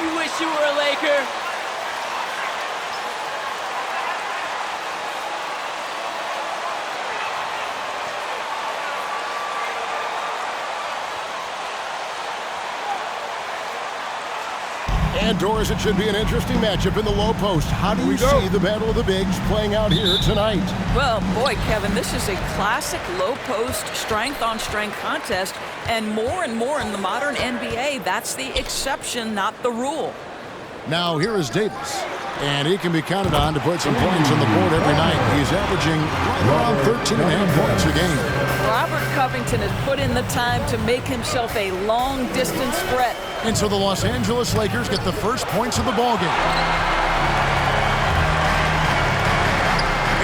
You wish you were a Laker? And Doris, it should be an interesting matchup in the low post. How do you see the Battle of the Bigs playing out here tonight? Well, boy, Kevin, this is a classic low post strength-on-strength contest, and more in the modern NBA, that's the exception, not the rule. Now, here is Davis, and he can be counted on to put some points on the board every night. He's averaging right around 13.5 points a game. Robert Covington has put in the time to make himself a long-distance threat. And so the Los Angeles Lakers get the first points of the ballgame.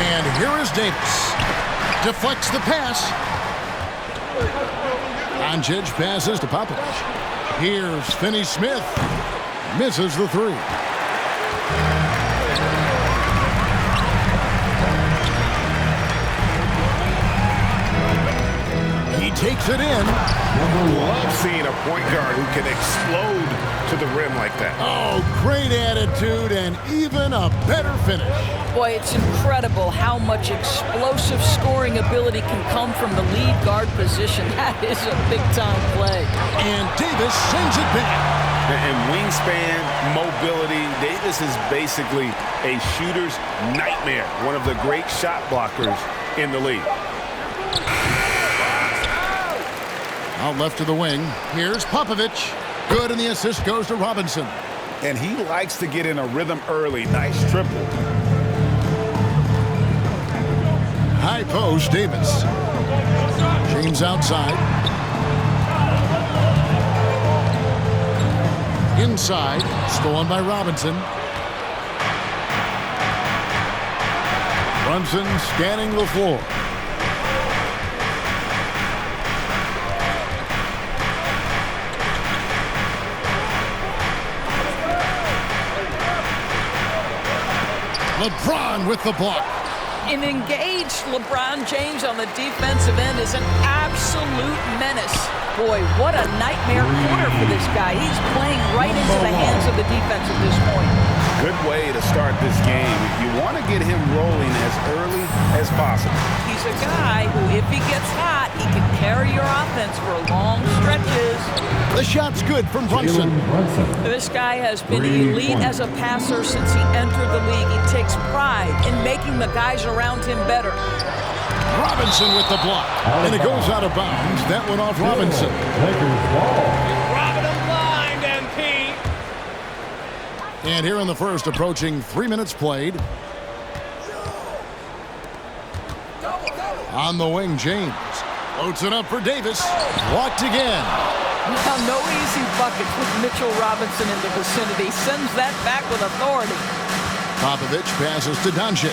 And here is Davis. Deflects the pass. Doncic passes to Popovich. Here's Finney-Smith. Misses the three. He takes it in. Love seeing a point guard who can explode to the rim like that. Oh, great attitude and even a better finish. Boy, it's incredible how much explosive scoring ability can come from the lead guard position. That is a big-time play. And Davis sends it back. And wingspan, mobility, Davis is basically a shooter's nightmare. One of the great shot blockers in the league. Out left to the wing. Here's Popovich. Good, and the assist goes to Robinson. And he likes to get in a rhythm early. Nice triple. High post, Davis. James outside. Inside, stolen by Robinson. Brunson scanning the floor. LeBron with the block. An engaged LeBron James on the defensive end is an absolute menace. Boy, what a nightmare quarter for this guy. He's playing right into the hands of the defense at this point. Good way to start this game. You want to get him rolling as early as possible. He's a guy who, if he gets hot, he can carry your offense for long stretches. The shot's good from Brunson. This guy has been elite as a passer since he entered the league. He takes pride in making the guys around him better. Robinson with the block. And it goes out of bounds. That went off Robinson. Robbing him blind, MP. And here in the first, approaching 3 minutes played. On the wing, James. Floats it up for Davis. Blocked again. Now, no easy buckets with Mitchell Robinson in the vicinity. Sends that back with authority. Popovich passes to Doncic.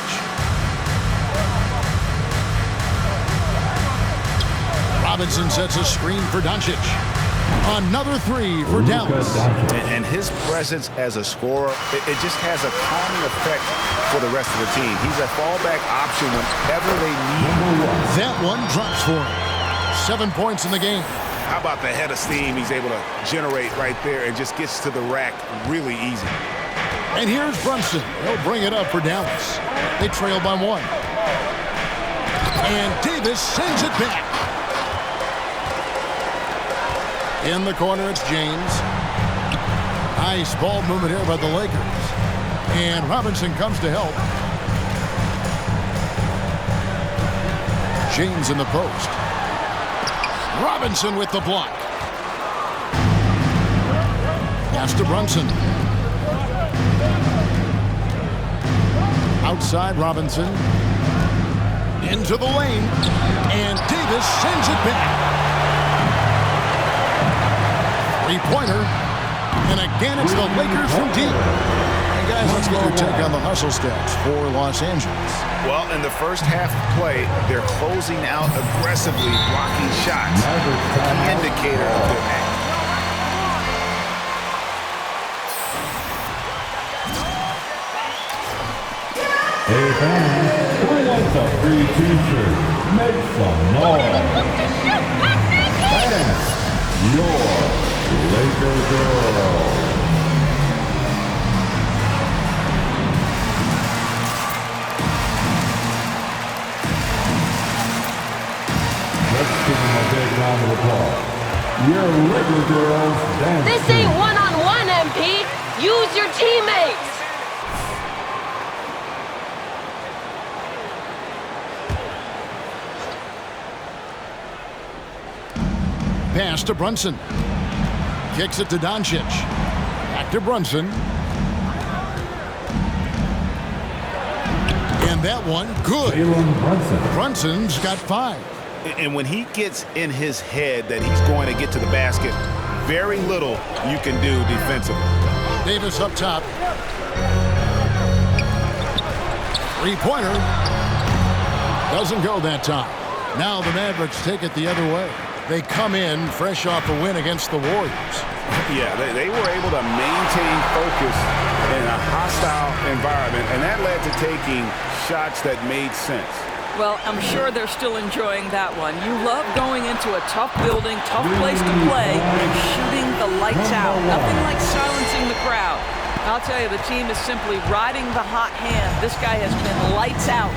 Robinson sets a screen for Doncic. Another three for Dallas. And his presence as a scorer, it just has a calming effect for the rest of the team. He's a fallback option whenever they need. That one drops for him. 7 points in the game. How about the head of steam he's able to generate right there and just gets to the rack really easy. And here's Brunson. He'll bring it up for Dallas. They trail by one. And Davis sends it back. In the corner, it's James. Nice ball movement here by the Lakers. And Robinson comes to help. James in the post. Robinson with the block. Pass to Brunson. Outside Robinson. Into the lane. And Davis sends it back. Three-pointer. And again, it's the Lakers from deep. And guys, let's get your take on the hustle stats for Los Angeles. Well, in the first half of play, they're closing out aggressively, blocking shots. Key indicator of their act. Hey fans, who wants a free t-shirt? Make some noise. And your Laker girl. Let's give them a big round of applause. Your Laker girls dance. This ain't one-on-one, MP. Use your teammates. Pass to Brunson. Kicks it to Doncic. Back to Brunson. And that one, good. Jalen Brunson. Brunson's got 5. And when he gets in his head that he's going to get to the basket, very little you can do defensively. Davis up top. Three-pointer. Doesn't go that time. Now the Mavericks take it the other way. They come in fresh off a win against the Warriors. Yeah, they were able to maintain focus in a hostile environment, and that led to taking shots that made sense. Well, I'm sure they're still enjoying that one. You love going into a tough building, tough place to play, and shooting the lights out. Nothing like silencing the crowd. I'll tell you, the team is simply riding the hot hand. This guy has been lights out.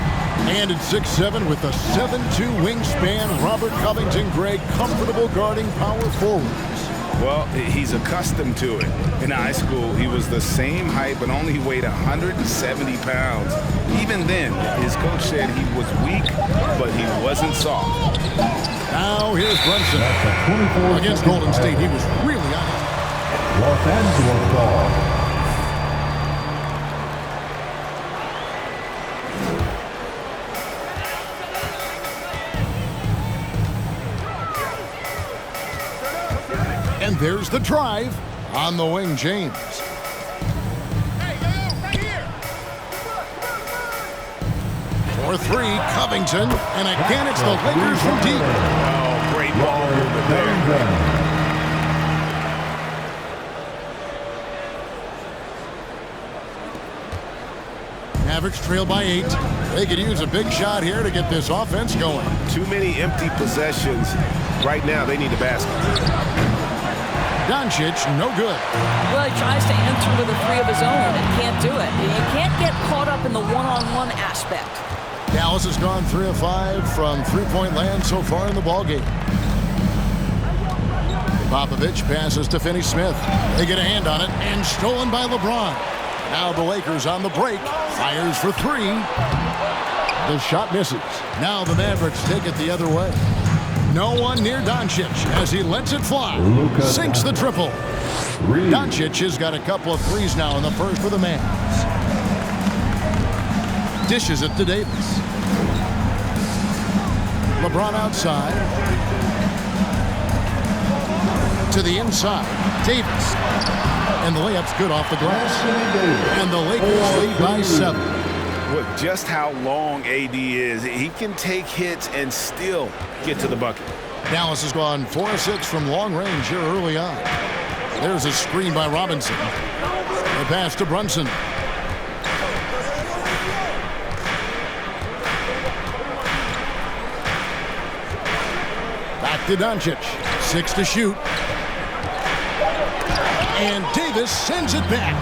And at 6'7" with a 7'2" wingspan, Robert Covington, Greg, comfortable guarding power forwards. Well, he's accustomed to it. In high school, he was the same height, but only weighed 170 pounds. Even then, his coach said he was weak, but he wasn't soft. Now here's Brunson. Against Golden State, he was really on it. Los Angeles ball. And there's the drive on the wing, James. For 3, Covington, and again it's the Lakers from deep. Oh, great ball movement there. Mavericks trail by 8. They could use a big shot here to get this offense going. Too many empty possessions. Right now, they need a basket. Doncic, no good. Well, he tries to answer with a 3 of his own and can't do it. You can't get caught up in the one-on-one aspect. Dallas has gone 3 of 5 from three-point land so far in the ballgame. Popovich passes to Finney-Smith. They get a hand on it, and stolen by LeBron. Now the Lakers on the break. Fires for 3. The shot misses. Now the Mavericks take it the other way. No one near Doncic as he lets it fly. Sinks the triple. Doncic has got a couple of threes now in the first for the Mavs. Dishes it to Davis. LeBron outside. To the inside. Davis. And the layup's good off the glass. And the Lakers lead by 7. With just how long AD is, he can take hits and still get to the bucket. Dallas has gone 4 of 6 from long range here early on. There's a screen by Robinson. The pass to Brunson. Back to Doncic. 6 to shoot. And Davis sends it back.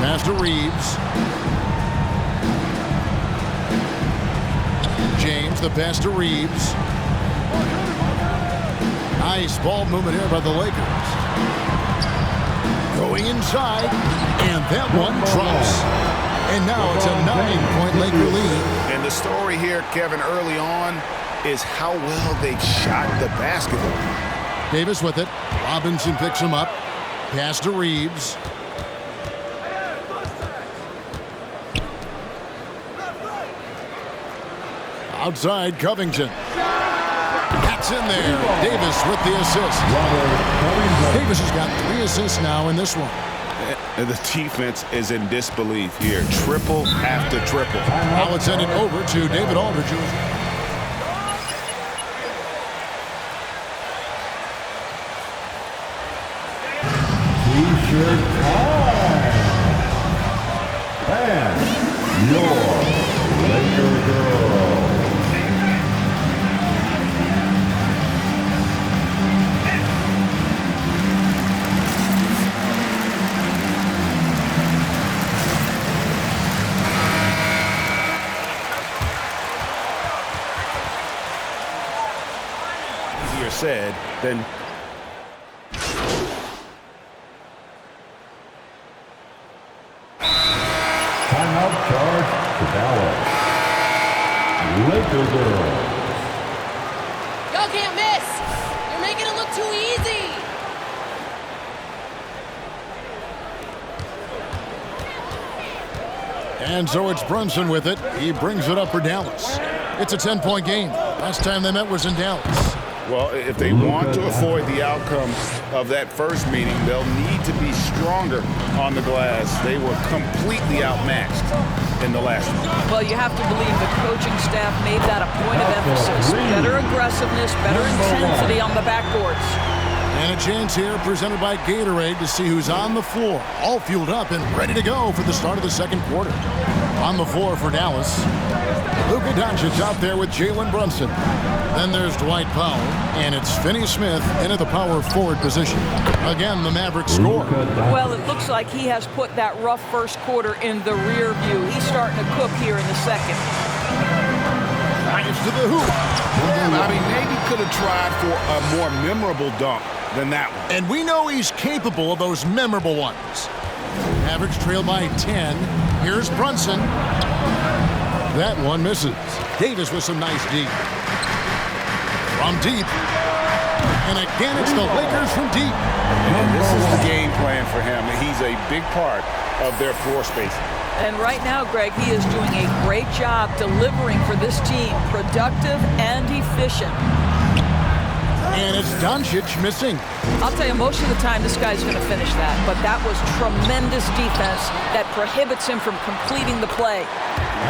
Pass to Reeves. James, the pass to Reeves. Nice ball movement here by the Lakers. Going inside, and that one drops. And now it's a 9-point Laker lead. And the story here, Kevin, early on, is how well they shot the basketball. Davis with it. Robinson picks him up. Pass to Reeves. Outside, Covington. That's in there. Davis with the assist. Davis has got 3 assists now in this one. And the defense is in disbelief here. Triple after triple. Now it's sent it over to David Aldridge. T-shirt time. And your Laker girl. said, then Timeout charge to Dallas. Laker girls. Y'all can't miss. You're making it look too easy. And so it's Brunson with it. He brings it up for Dallas. It's a 10-point game. Last time they met was in Dallas. well, if they want to avoid the outcome of that first meeting, they'll need to be stronger on the glass. They were completely outmatched in the last one. Well, you have to believe the coaching staff made that a point of emphasis. Better aggressiveness, better intensity on the backboards. And a chance here presented by Gatorade to see who's on the floor. All fueled up and ready to go for the start of the second quarter. On the floor for Dallas, Luka Doncic out there with Jalen Brunson. Then there's Dwight Powell, and it's Finney-Smith into the power forward position. Again, the Mavericks score. Well, it looks like he has put that rough first quarter in the rear view. He's starting to cook here in the second. Drives to the hoop. Yeah, I mean, maybe could have tried for a more memorable dunk than that one. And we know he's capable of those memorable ones. Mavericks trail by 10. Here's Brunson. That one misses. Davis with some nice deep. From deep. And again, it's the Lakers from deep. And this is the game plan for him. He's a big part of their floor spacing. And right now, Greg, he is doing a great job delivering for this team. Productive and efficient. And it's Doncic missing. I'll tell you, most of the time, this guy's going to finish that. But that was tremendous defense that prohibits him from completing the play.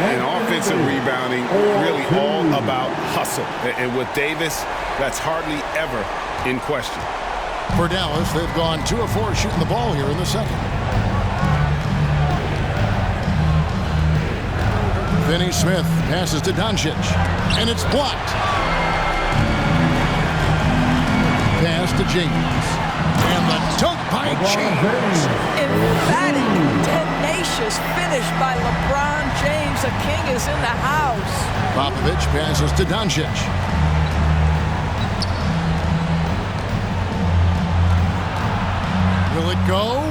And offensive rebounding, really all about hustle. And with Davis, that's hardly ever in question. For Dallas, they've gone 2 of 4 shooting the ball here in the second. Finney-Smith passes to Doncic, and it's blocked. Pass to James, and the dunk by James. Emphatic, tenacious finish by LeBron James. The king is in the house. Popovich passes to Doncic. Will it go?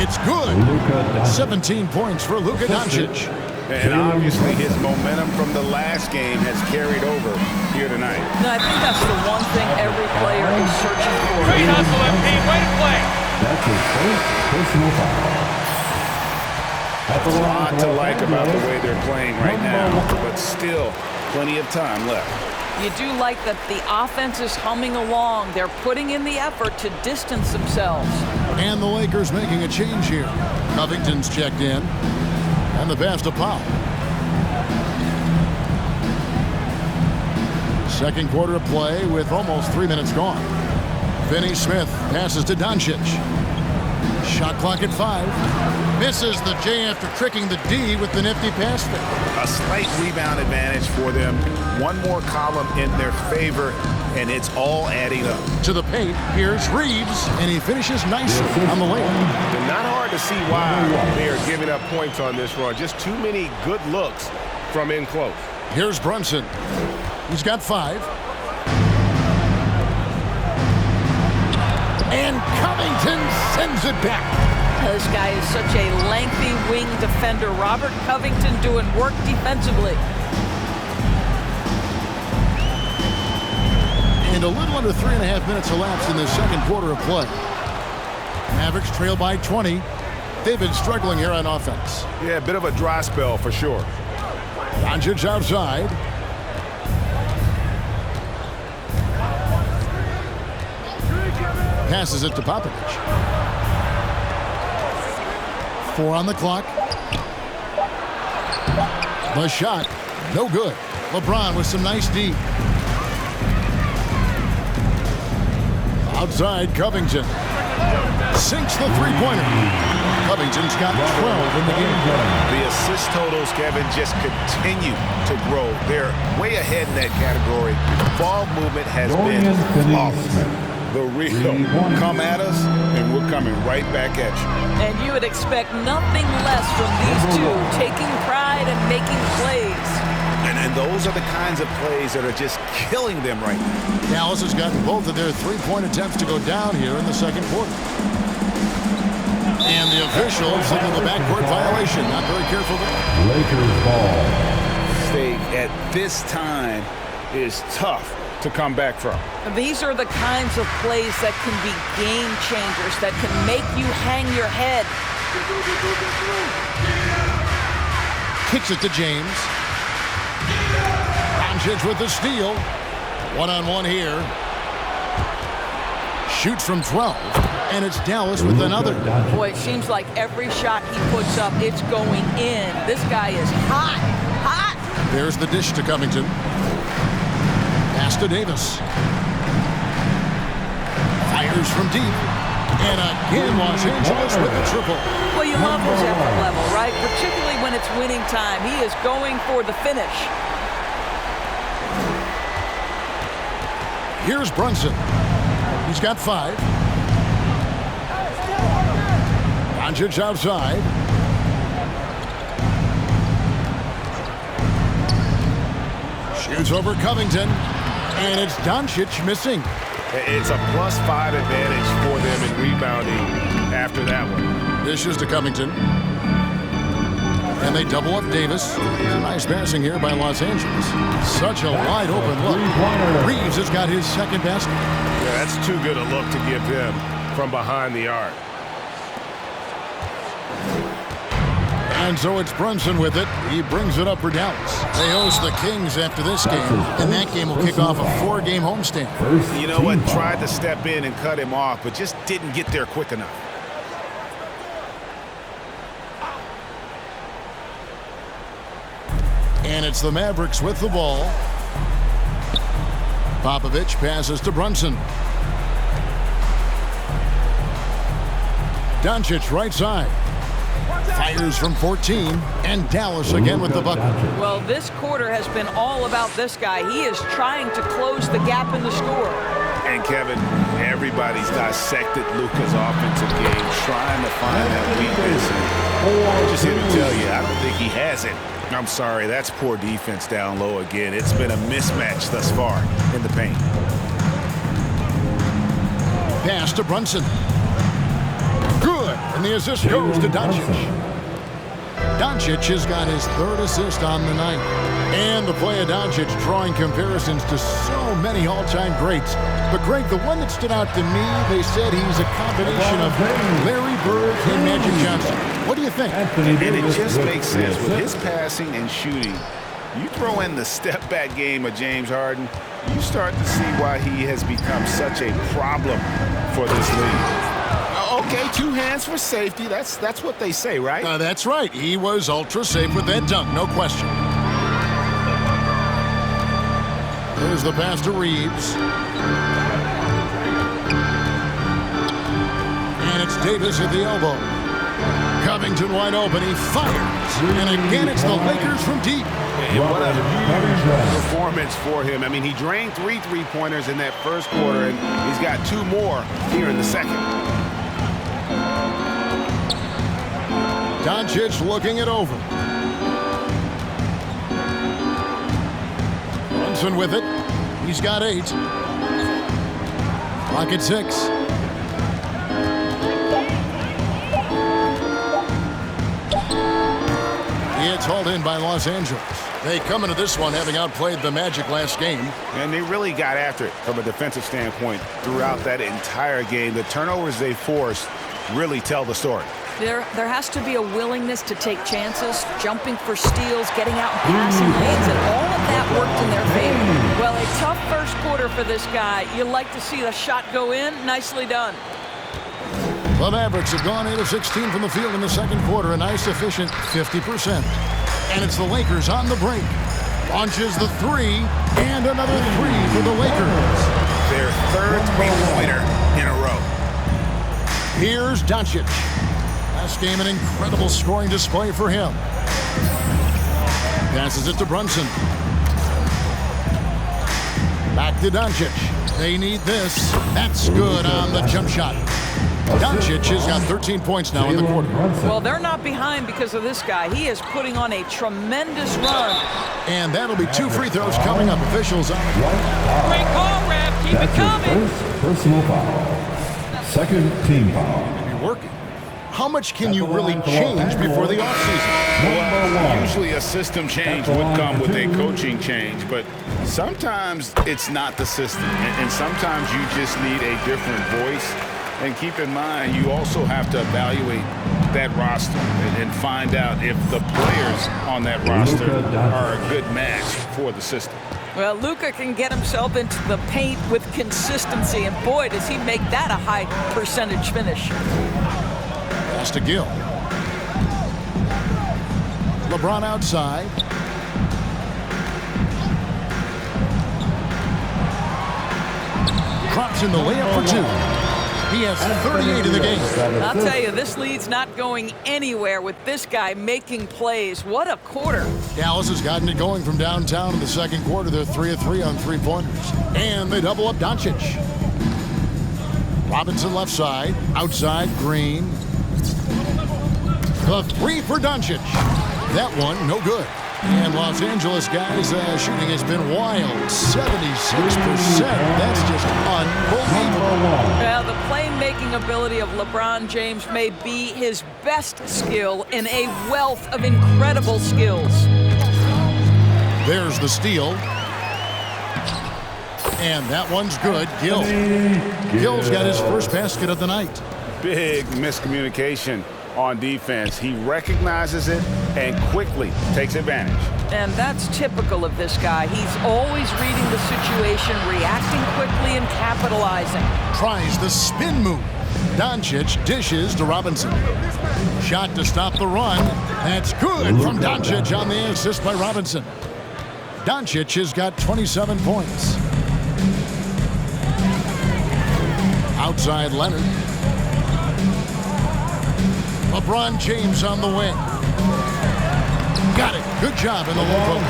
It's good. 17 points for Luka Doncic. And obviously his momentum from the last game has carried over here tonight. No, I think that's the one thing every player is searching for. Great hustle, MP. Way to play. That's his first personal foul. That's a lot to like about the way they're playing right now, but still plenty of time left. You do like that the offense is humming along. They're putting in the effort to distance themselves. And the Lakers making a change here. Covington's checked in. And the pass to Powell. Second quarter of play with almost 3 minutes gone. Finney-Smith passes to Doncic. Shot clock at 5. Misses the J after tricking the D with the nifty pass fake. A slight rebound advantage for them. One more column in their favor, and it's all adding up. To the paint, here's Reeves, and he finishes nicely on the lane. And not hard to see why they are giving up points on this run. Just too many good looks from in close. Here's Brunson. He's got 5. And Covington sends it back. This guy is such a lengthy wing defender. Robert Covington doing work defensively. And a little under 3.5 minutes elapsed in the second quarter of play. Mavericks trail by 20. They've been struggling here on offense. Yeah, a bit of a dry spell for sure. Doncic outside. Passes it to Popovich. 4 on the clock. The shot, no good. LeBron with some nice D. Outside, Covington. Sinks the three-pointer. Covington's got 12 in the game. The assist totals, Kevin, just continue to grow. They're way ahead in that category. Ball movement has been flawless. The real come at us, and we're coming right back at you. And you would expect nothing less from these two, taking pride and making plays. And those are the kinds of plays that are just killing them right now. Dallas has gotten both of their three-point attempts to go down here in the second quarter. And the officials signal the backcourt violation. Not very careful there. Lakers ball. Mistake at this time is tough to come back from. These are the kinds of plays that can be game changers, that can make you hang your head. Kicks it to James. Doncic with the steal. One-on-one here. Shoots from 12. And it's Dallas with another. Boy, it seems like every shot he puts up, it's going in. This guy is hot, hot. There's the dish to Covington. Pass to Davis. Fires from deep. And again, Los Angeles with the triple. Well, you love his effort level, right? Particularly when it's winning time. He is going for the finish. Here's Brunson. He's got 5. Doncic outside. Shoots over Covington. And it's Doncic missing. It's a +5 advantage for them in rebounding after that one. Dishes to Covington. And they double up Davis. Nice passing here by Los Angeles. Such a wide open look. Reeves has got his second basket. Yeah, that's too good a look to give them from behind the arc. And so it's Brunson with it. He brings it up for Dallas. They host the Kings after this game, and that game will kick off a 4-game homestand. You know what? Tried to step in and cut him off, but just didn't get there quick enough. And it's the Mavericks with the ball. Popovich passes to Brunson. Doncic right side. Fires from 14, and Dallas again with the bucket. Well, this quarter has been all about this guy. He is trying to close the gap in the score. And Kevin, everybody's dissected Luka's offensive game, trying to find that weakness. I'm just here to tell you, I don't think he has it. I'm sorry, that's poor defense down low again. It's been a mismatch thus far in the paint. Pass to Brunson. Good, and the assist goes to Doncic. Doncic has got his 3rd assist on the night. And the play of Doncic drawing comparisons to so many all-time greats. But Greg, the one that stood out to me, they said he's a combination of Larry Bird and Magic Johnson. What do you think? And it just makes sense. With his passing and shooting, you throw in the step-back game of James Harden, you start to see why he has become such a problem for this league. Okay, 2 hands for safety. That's what they say, right? That's right. He was ultra safe with that dunk, no question. There's the pass to Reeves. And it's Davis at the elbow. Covington wide open. He fires. And again, it's the Lakers from deep. And what a huge performance for him. I mean, he drained 3 3-pointers in that first quarter, and he's got 2 more here in the second. Doncic looking it over. Brunson with it. He's got 8. Clock at 6. It's hauled in by Los Angeles. They come into this one having outplayed the Magic last game. And they really got after it from a defensive standpoint throughout that entire game. The turnovers they forced really tell the story. There has to be a willingness to take chances, jumping for steals, getting out in passing lanes, and all of that worked in their favor. Well, a tough first quarter for this guy. You like to see the shot go in. Nicely done. The Mavericks have gone 8 of 16 from the field in the second quarter, a nice efficient 50%. And it's the Lakers on the break. Launches the 3, and another 3 for the Lakers. Their 3rd three-pointer in a row. Here's Doncic. Last game, an incredible scoring display for him. Passes it to Brunson. Back to Doncic. They need this. That's good on the jump shot. Doncic has got 13 points now in the quarter. Well, they're not behind because of this guy. He is putting on a tremendous run. And that'll be 2 free throws coming up. Officials on. Great call, ref. Keep it coming. First personal foul. Second team foul. Be working. How much can you really change before the offseason? Well, usually a system change would come with a coaching change, but sometimes it's not the system, and sometimes you just need a different voice. And keep in mind, you also have to evaluate that roster and find out if the players on that roster are a good match for the system. Well, Luka can get himself into the paint with consistency, and boy, does he make that a high percentage finish. Pass to Gill. LeBron outside. Drops in the layup for 2. He has 38 in the game. I'll tell you, this lead's not going anywhere with this guy making plays. What a quarter. Dallas has gotten it going from downtown in the second quarter. They're 3 of 3 on three-pointers. And they double up Doncic. Robinson left side. Outside, Green. The 3 for Doncic. That one, no good. And Los Angeles guys, shooting has been wild. 76%. That's just unbelievable. Well, the playmaking ability of LeBron James may be his best skill in a wealth of incredible skills. There's the steal. And that one's good. Gill. Gill's got his first basket of the night. Big miscommunication on defense. He recognizes it and quickly takes advantage. And that's typical of this guy. He's always reading the situation, reacting quickly and capitalizing. Tries the spin move. Doncic dishes to Robinson. Shot to stop the run. That's good from Doncic on the assist by Robinson. Doncic has got 27 points. Outside Leonard. LeBron James on the wing. Got it. Good job in the low post.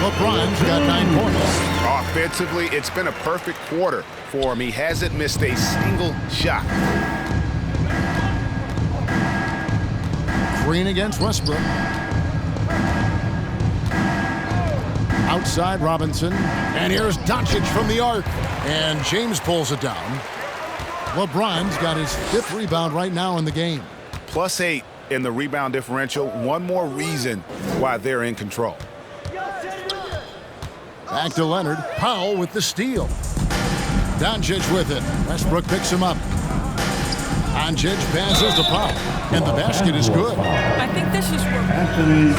LeBron's got 9 points. Offensively, it's been a perfect quarter for him. He hasn't missed a single shot. Green against Westbrook. Outside Robinson. And here's Doncic from the arc. And James pulls it down. LeBron's got his 5th rebound right now in the game. +8 in the rebound differential. One more reason why they're in control. Back to Leonard. Powell with the steal. Doncic with it. Westbrook picks him up. Doncic passes to Powell. And the basket is good. I think this is where Anthony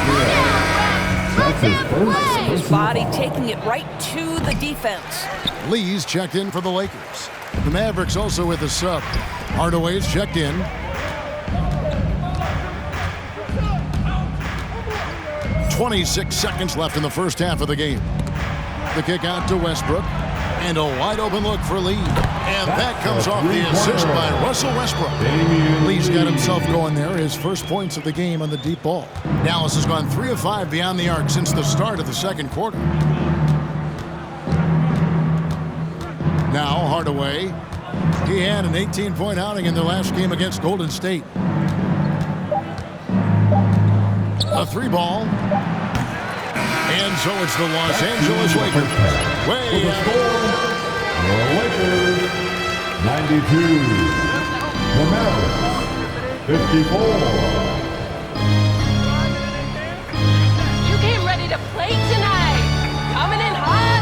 That's his first. his body taking it right to the defense. Lee's checked in for the Lakers. The Mavericks also with a sub. Hardaway's checked in. .26 seconds left in the first half of the game. The kick out to Westbrook. And a wide open look for Lee. And that comes off the assist by Russell Westbrook. Lee's got himself going there. His first points of the game on the deep ball. Dallas has gone 3 of 5 beyond the arc since the start of the second quarter. Now Hardaway. He had an 18-point outing in their last game against Golden State. A 3-ball. And so it's the Los Angeles Lakers. Way out. The Lakers, 92. The Mavericks, 54. You came ready to play tonight. Coming in hot.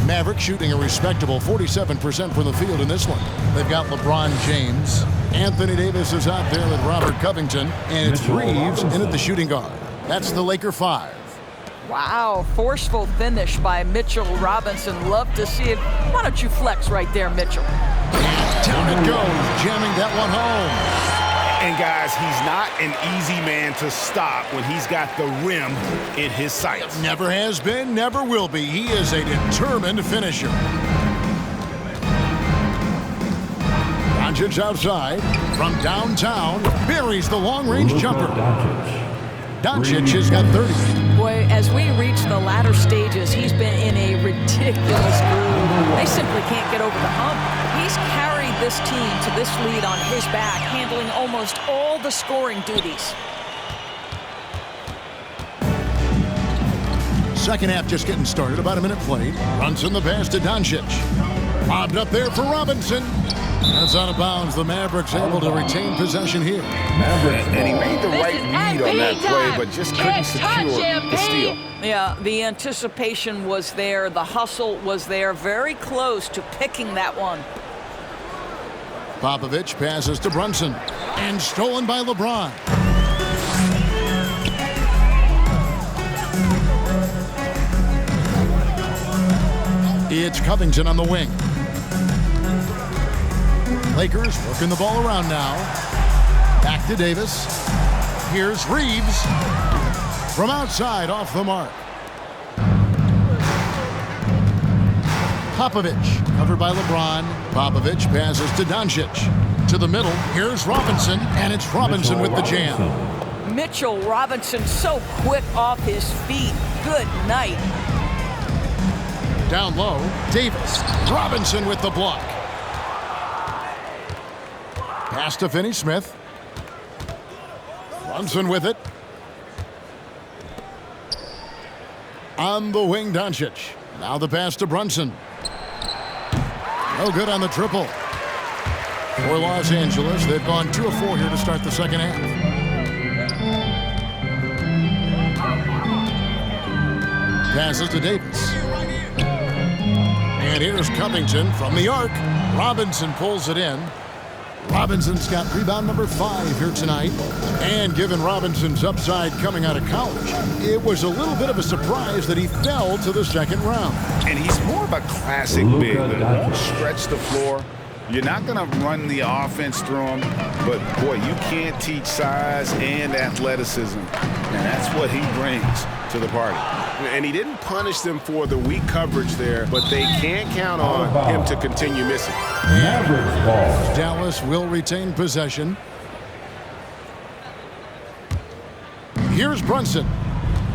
Mavericks shooting a respectable 47% from the field in this one. They've got LeBron James. Anthony Davis is out there with Robert Covington. And it's Reeves in at the shooting guard. That's the Laker 5. Wow, forceful finish by Mitchell Robinson. Love to see it. Why don't you flex right there, Mitchell? Down it goes, jamming that one home. And guys, he's not an easy man to stop when he's got the rim in his sights. Never has been, never will be. He is a determined finisher. Doncic outside from downtown buries the long-range jumper. Doncic has got 30. Boy, as we reach the latter stages, he's been in a ridiculous groove. They simply can't get over the hump. He's carried this team to this lead on his back, handling almost all the scoring duties. Second half just getting started, about a minute played. Brunson the pass to Doncic. Lobbed up there for Robinson. That's out of bounds. The Mavericks able to retain possession here. And he made the right read on that play, but just couldn't secure the steal. Yeah, the anticipation was there. The hustle was there. Very close to picking that one. Popovich passes to Brunson. And stolen by LeBron. It's Covington on the wing. Lakers working the ball around now. Back to Davis. Here's Reeves. From outside, off the mark. Popovich, covered by LeBron. Popovich passes to Doncic. To the middle, here's Robinson, and it's Robinson with the jam. Mitchell Robinson so quick off his feet. Good night. Down low, Davis. Robinson with the block. Pass to Finney-Smith. Brunson with it. On the wing, Doncic. Now the pass to Brunson. No good on the triple. For Los Angeles, they've gone 2 of 4 here to start the second half. Passes to Davis. And here's Covington from the arc. Robinson pulls it in. Robinson's got rebound number 5 here tonight. And given Robinson's upside coming out of college, it was a little bit of a surprise that he fell to the second round. And he's more of a classic big that won't stretch the floor. You're not going to run the offense through him, but boy, you can't teach size and athleticism. And that's what he brings to the party. And he didn't punish them for the weak coverage there, but they can't count on him to continue missing. Mavericks ball. Dallas will retain possession. Here's Brunson.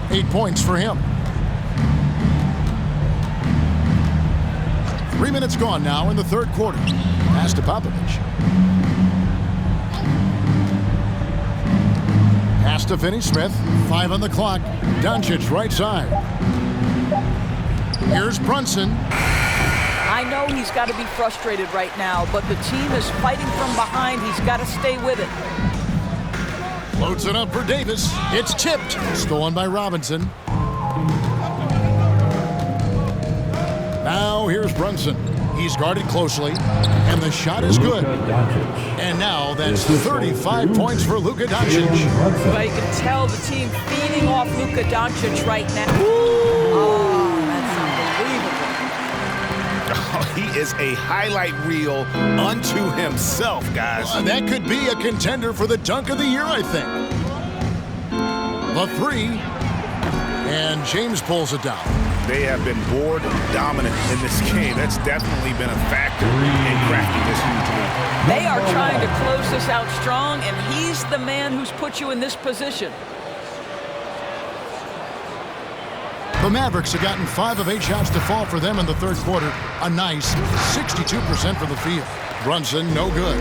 8 points for him. 3 minutes gone now in the third quarter. Pass to Popovich. Pass to Finney-Smith. 5 on the clock. Doncic right side. Here's Brunson. I know he's got to be frustrated right now, but the team is fighting from behind. He's got to stay with it. Loads it up for Davis. It's tipped. Stolen by Robinson. Now here's Brunson. He's guarded closely, and the shot is good. And now that's 35 points for Luka Doncic. But you can tell the team feeding off Luka Doncic right now. Oh, that's unbelievable. Oh, he is a highlight reel unto himself, guys. That could be a contender for the dunk of the year, I think. The 3, and James pulls it down. They have been board dominant in this game. That's definitely been a factor in cracking this huge lead. They are trying to close this out strong, and he's the man who's put you in this position. The Mavericks have gotten 5 of 8 shots to fall for them in the third quarter. A nice 62% from the field. Brunson, no good.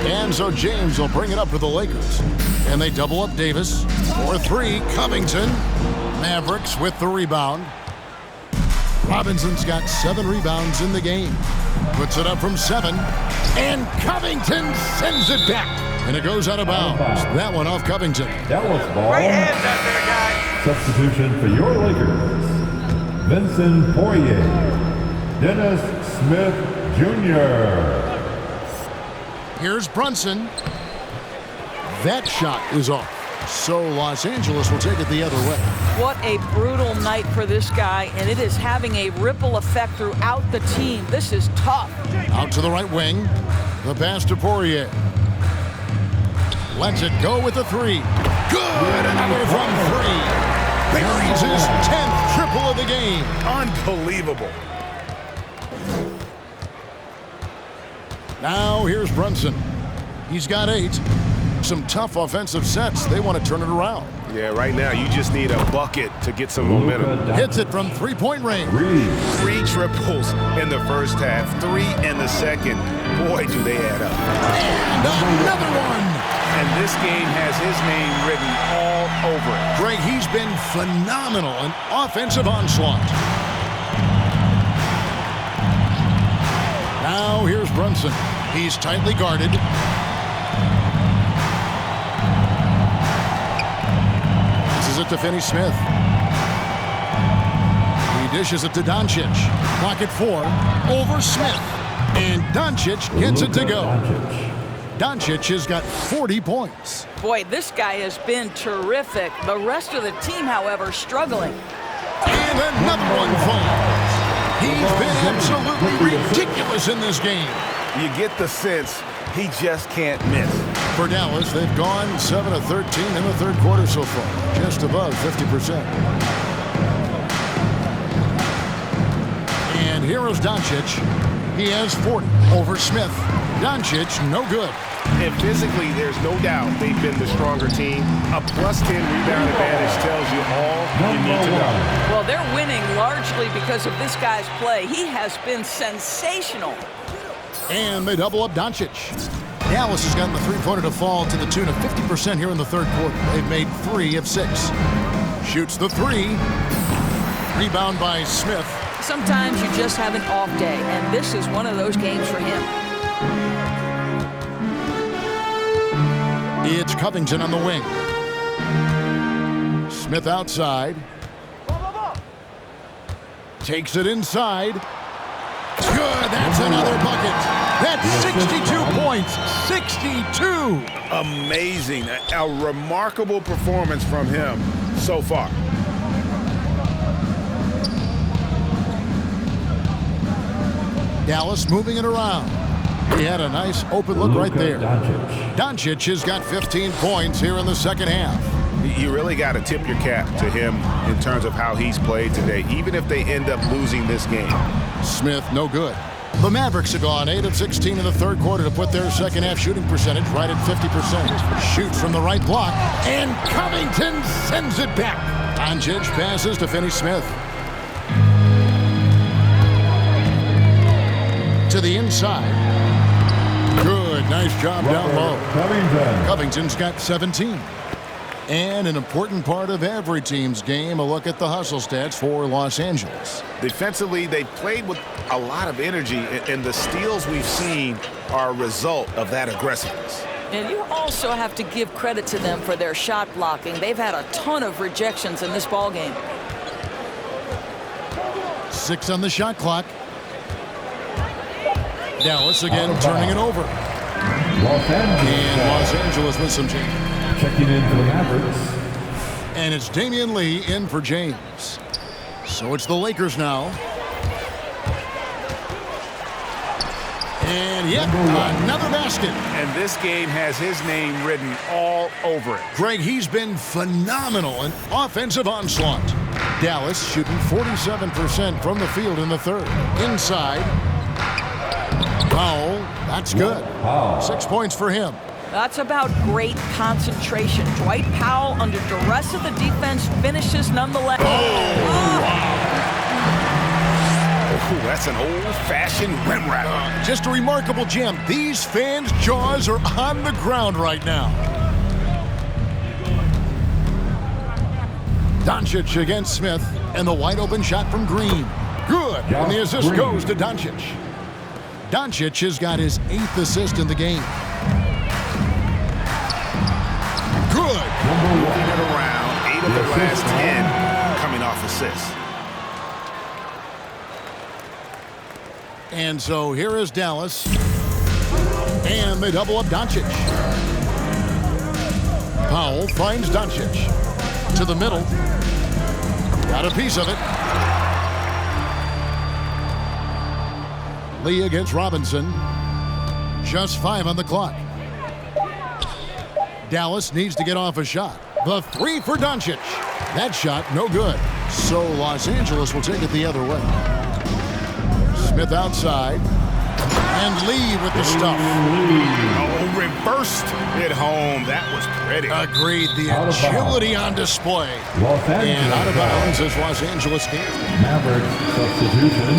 And so James will bring it up for the Lakers. And they double up Davis. For 3, Covington. Mavericks with the rebound. Robinson's got 7 rebounds in the game. Puts it up from 7. And Covington sends it back. And it goes out of bounds. That one off Covington. That was ball. Great hands out there, guys. Substitution for your Lakers. Vincent Poirier. Dennis Smith Jr. Here's Brunson. That shot is off. So Los Angeles will take it the other way. What a brutal night for this guy, and it is having a ripple effect throughout the team. This is tough. Out to the right wing. The pass to Poirier. Lets it go with the three. Good! Another from three. Buries his 10th triple of the game. Unbelievable. Now here's Brunson. He's got 8. Some tough offensive sets. They want to turn it around. Yeah, right now you just need a bucket to get some momentum. Hits it from three-point range. 3 triples in the first half, 3 in the second. Boy, do they add up. And another one. And this game has his name written all over it. Greg, he's been phenomenal in offensive onslaught. Now here's Brunson. He's tightly guarded. This is it to Finney Smith. He dishes it to Doncic. Clock at 4. Over Smith. And Doncic gets it to go. Doncic has got 40 points. Boy, this guy has been terrific. The rest of the team, however, struggling. And another one falls. He's been absolutely ridiculous in this game. You get the sense he just can't miss. For Dallas, they've gone 7 of 13 in the third quarter so far, just above 50%. And here is Doncic. He has 40 over Smith. Doncic, no good. And physically, there's no doubt they've been the stronger team. A +10 rebound advantage tells you all you need to know. Well, they're winning largely because of this guy's play. He has been sensational. And they double up Doncic. Dallas has gotten the three-pointer to fall to the tune of 50% here in the third quarter. They've made 3 of 6. Shoots the 3. Rebound by Smith. Sometimes you just have an off day, and this is one of those games for him. It's Covington on the wing. Smith outside. Takes it inside. Good, that's another bucket. That's 62 points. 62. Amazing. A remarkable performance from him so far. Dallas moving it around. He had a nice open look right there. Doncic has got 15 points here in the second half. You really got to tip your cap to him in terms of how he's played today, even if they end up losing this game. Smith, no good. The Mavericks have gone 8 of 16 in the third quarter to put their second half shooting percentage right at 50%. Shoots from the right block, and Covington sends it back. Doncic passes to Finney Smith. To the inside. Good, nice job down low. Covington's got 17. And an important part of every team's game, a look at the hustle stats for Los Angeles. Defensively, they played with a lot of energy, and the steals we've seen are a result of that aggressiveness. And you also have to give credit to them for their shot blocking. They've had a ton of rejections in this ballgame. 6 on the shot clock. Dallas again turning it over. And Los Angeles with some change. Checking in for the Mavericks. And it's Damian Lee in for James. So it's the Lakers now. And yep, another basket. And this game has his name written all over it. Greg, he's been phenomenal in offensive onslaught. Dallas shooting 47% from the field in the third. Inside. Powell, that's good. 6 points for him. That's about great concentration. Dwight Powell, under duress of the defense, finishes nonetheless. Ooh, that's an old-fashioned rim wrap. Just a remarkable jam. These fans' jaws are on the ground right now. Doncic against Smith, and the wide-open shot from Green. Good, and the assist goes to Doncic. Doncic has got his 8th assist in the game. Good. Moving it around, 8 of the last 10 coming off assists. And so here is Dallas. And they double up Doncic. Powell finds Doncic. To the middle. Got a piece of it. Lee against Robinson. Just 5 on the clock. Dallas needs to get off a shot. The 3 for Doncic. That shot, no good. So Los Angeles will take it the other way. Smith outside. And Lee with the stuff. Oh, reversed it home. That was pretty. Agreed. The agility on display. And out of bounds as Los Angeles gains. Mavericks substitution.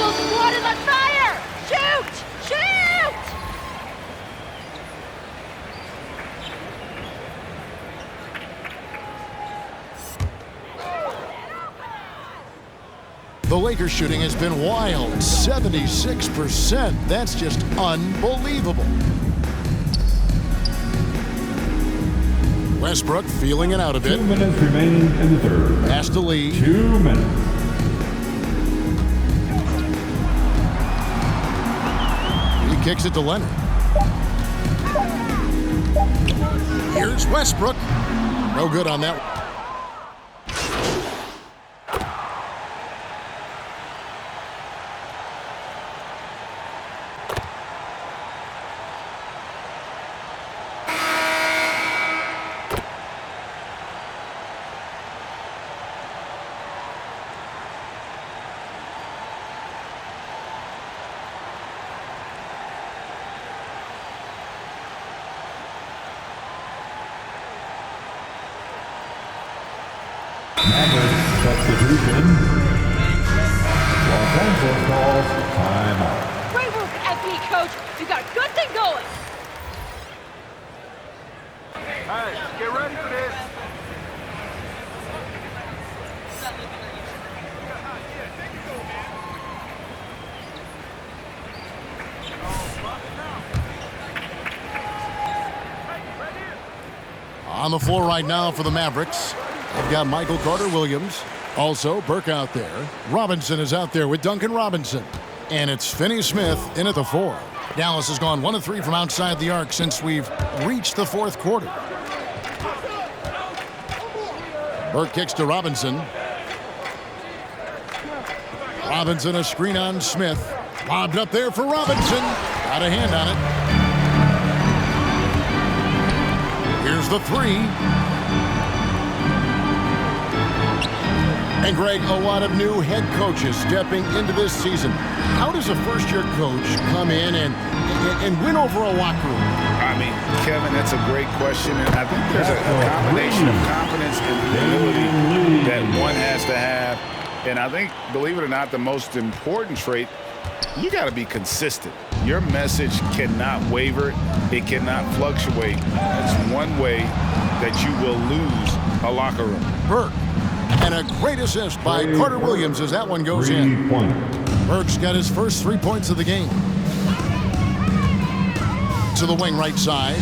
Oh, squad is on fire! Shoot! Shoot! The Lakers shooting has been wild. 76%. That's just unbelievable. Westbrook feeling it out a bit. 2 minutes remaining in the third. Pass to Lee. 2 minutes. He kicks it to Leonard. Here's Westbrook. No good on that one. Mavericks substitution. Los Angeles calls timeout. Great work, FE coach. You got a good thing going. Hey, get ready for this. On the floor right now for the Mavericks. They've got Michael Carter-Williams. Also, Burke out there. Robinson is out there with Duncan Robinson. And it's Finney-Smith in at the 4. Dallas has gone 1 of 3 from outside the arc since we've reached the 4th quarter. Burke kicks to Robinson. Robinson a screen on Smith. Lobbed up there for Robinson. Got a hand on it. Here's the 3. And Greg, a lot of new head coaches stepping into this season. How does a first-year coach come in and win over a locker room? I mean, Kevin, that's a great question. And I think there's a combination of confidence and humility that one has to have. And I think, believe it or not, the most important trait, you got to be consistent. Your message cannot waver. It cannot fluctuate. That's one way that you will lose a locker room. Burke. And a great assist by Carter-Williams as that one goes in. Burke's got his first 3 points of the game. To the wing right side.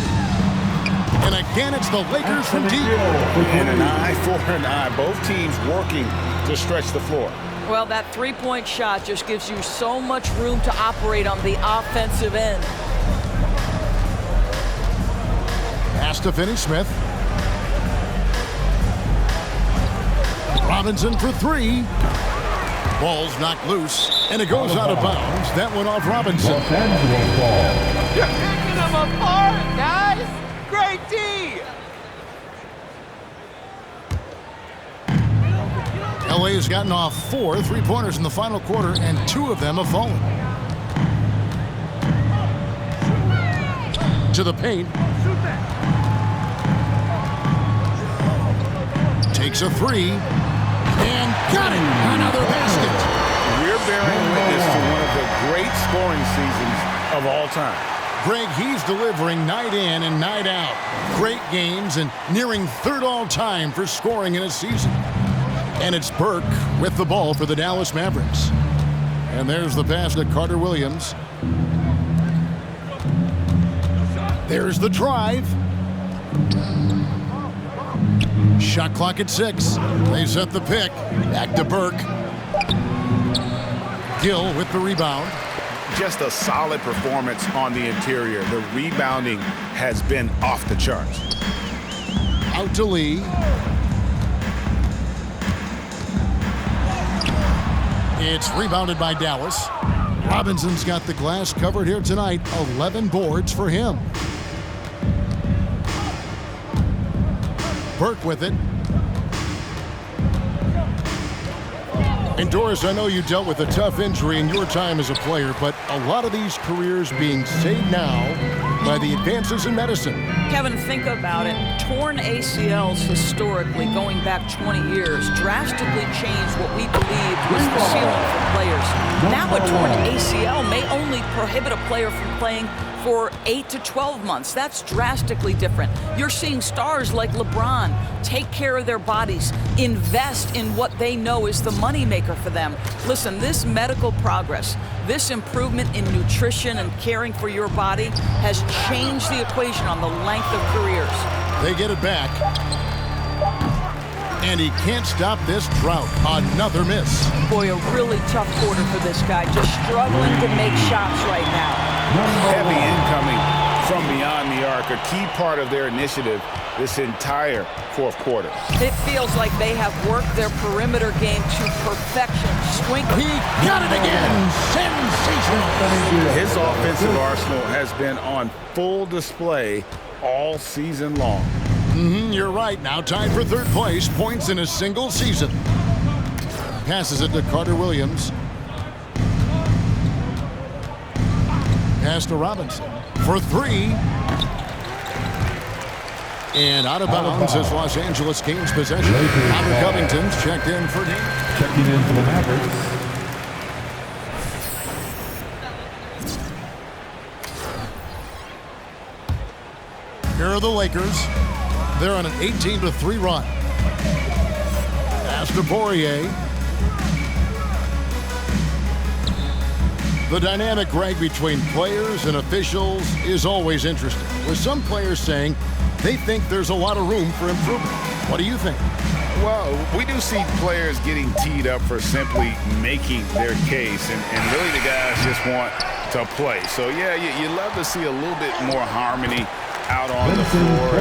And again, it's the Lakers from deep. And an eye for an eye. Both teams working to stretch the floor. Well, that 3-point shot just gives you so much room to operate on the offensive end. Pass to Finney-Smith. Robinson for 3. Ball's knocked loose, and it goes out of bounds. That one off Robinson. Los Angeles ball. You're picking them apart, guys. Great D. LA has gotten off 4 3-pointers in the final quarter, and 2 of them have fallen. To the paint. Takes a 3. And got it! Another basket. We're bearing witness to one of the great scoring seasons of all time. Greg, he's delivering night in and night out. Great games and nearing 3rd all-time for scoring in a season. And it's Burke with the ball for the Dallas Mavericks. And there's the pass to Carter-Williams. There's the drive. Shot clock at 6. They set the pick. Back to Burke. Gill with the rebound. just a solid performance on the interior. The rebounding has been off the charts. Out to Lee. It's rebounded by Dallas. Robinson's got the glass covered here tonight. 11 boards for him. Burke with it. And Doris, I know you dealt with a tough injury in your time as a player, but a lot of these careers being saved now by the advances in medicine. Kevin, think about it. Torn ACLs historically, going back 20 years, drastically changed what we believed was the ceiling for players. Now a torn ACL may only prohibit a player from playing for 8 to 12 months. That's drastically different. You're seeing stars like LeBron take care of their bodies, invest in what they know is the moneymaker for them. Listen, this medical progress, this improvement in nutrition and caring for your body has changed the equation on the length of careers. They get it back. And he can't stop this drought. Another miss. Boy, a really tough quarter for this guy. Just struggling to make shots right now. Heavy incoming from beyond the arc, a key part of their initiative this entire fourth quarter. It feels like they have worked their perimeter game to perfection. Swing. He got it again. Sensational. His offensive arsenal has been on full display all season long. You're right. Now tied for third place. Points in a single season. Passes it to Carter Williams. Pass to Robinson for three. And out of bounds is Los Angeles Kings possession. Connor Covington's checked in for game. Checking in for the Mavericks. Here are the Lakers. They're on an 18-3 run. Pass to Poirier. The dynamic, Greg, between players and officials is always interesting, with some players saying they think there's a lot of room for improvement. What do you think? Well, we do see players getting teed up for simply making their case, and really the guys just want to play. So, yeah, you love to see a little bit more harmony out on the floor.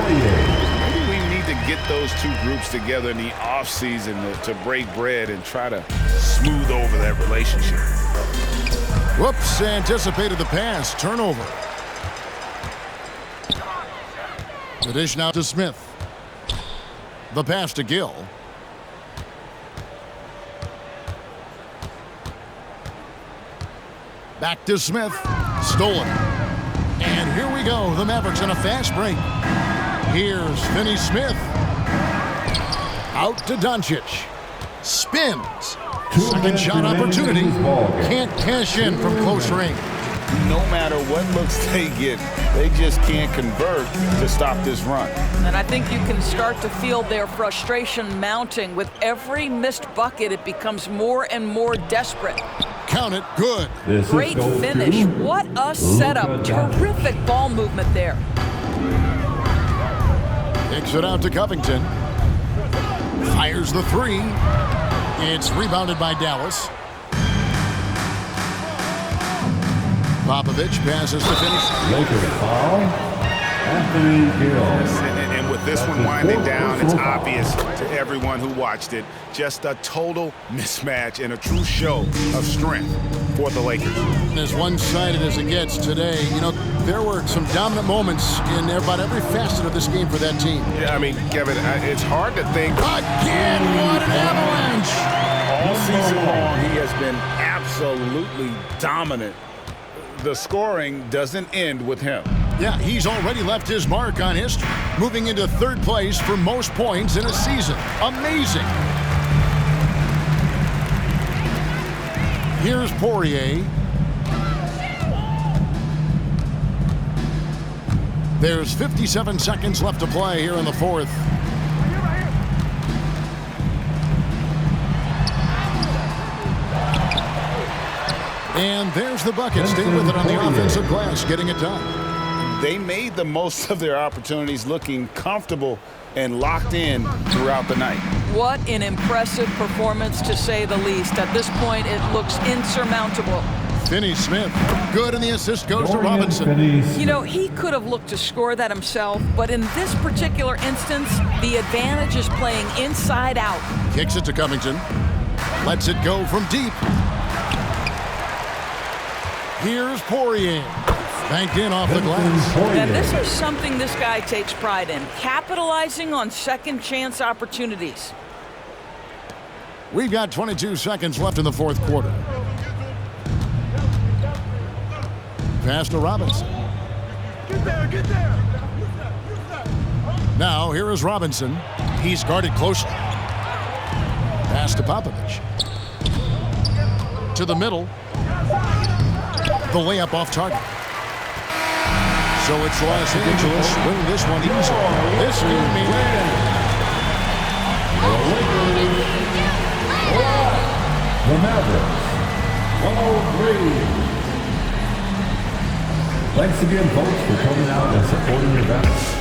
Maybe we need to get those two groups together in the offseason to break bread and try to smooth over that relationship. Whoops, anticipated the pass. Turnover. The dish now to Smith. The pass to Gill. Back to Smith. Stolen. And here we go. The Mavericks on a fast break. Here's Finney Smith. Out to Doncic. Spins. Second shot opportunity. Can't cash in from close range. No matter what looks they get, they just can't convert to stop this run. And I think you can start to feel their frustration mounting. With every missed bucket, it becomes more and more desperate. Count it. Good. Great finish. What a setup. Terrific ball movement there. Kicks it out to Covington. Fires the three. It's rebounded by Dallas. Popovich passes to finish. Lakers foul. Anthony Gill. And with this one winding down, it's obvious to everyone who watched it. Just a total mismatch and a true show of strength for the Lakers. As one-sided as it gets today, you know, there were some dominant moments in about every facet of this game for that team. Yeah, I mean, Kevin, it's hard to think. Again, what an avalanche! All season long, he has been absolutely dominant. The scoring doesn't end with him. Yeah, he's already left his mark on history, moving into third place for most points in a season. Amazing. Here's Poirier. There's 57 seconds left to play here in the fourth. And there's the bucket. Stay with it on the offensive glass, getting it done. They made the most of their opportunities, looking comfortable and locked in throughout the night. What an impressive performance, to say the least. At this point, it looks insurmountable. Finney Smith. Good, and the assist goes to Dorian Robinson. Finney-Smith. You know, he could have looked to score that himself, but in this particular instance, the advantage is playing inside out. Kicks it to Covington. Lets it go from deep. Here's Poirier. Banked in off the glass. And this is something this guy takes pride in, capitalizing on second chance opportunities. We've got 22 seconds left in the fourth quarter. Pass to Robinson. Get there. Now, here is Robinson. He's guarded closely. Pass to Popovich. To the middle. The layup off target. So it's Los Angeles win this one easily. This could mean The Mavericks. 103. Thanks again, folks, for coming out and supporting your Mavericks.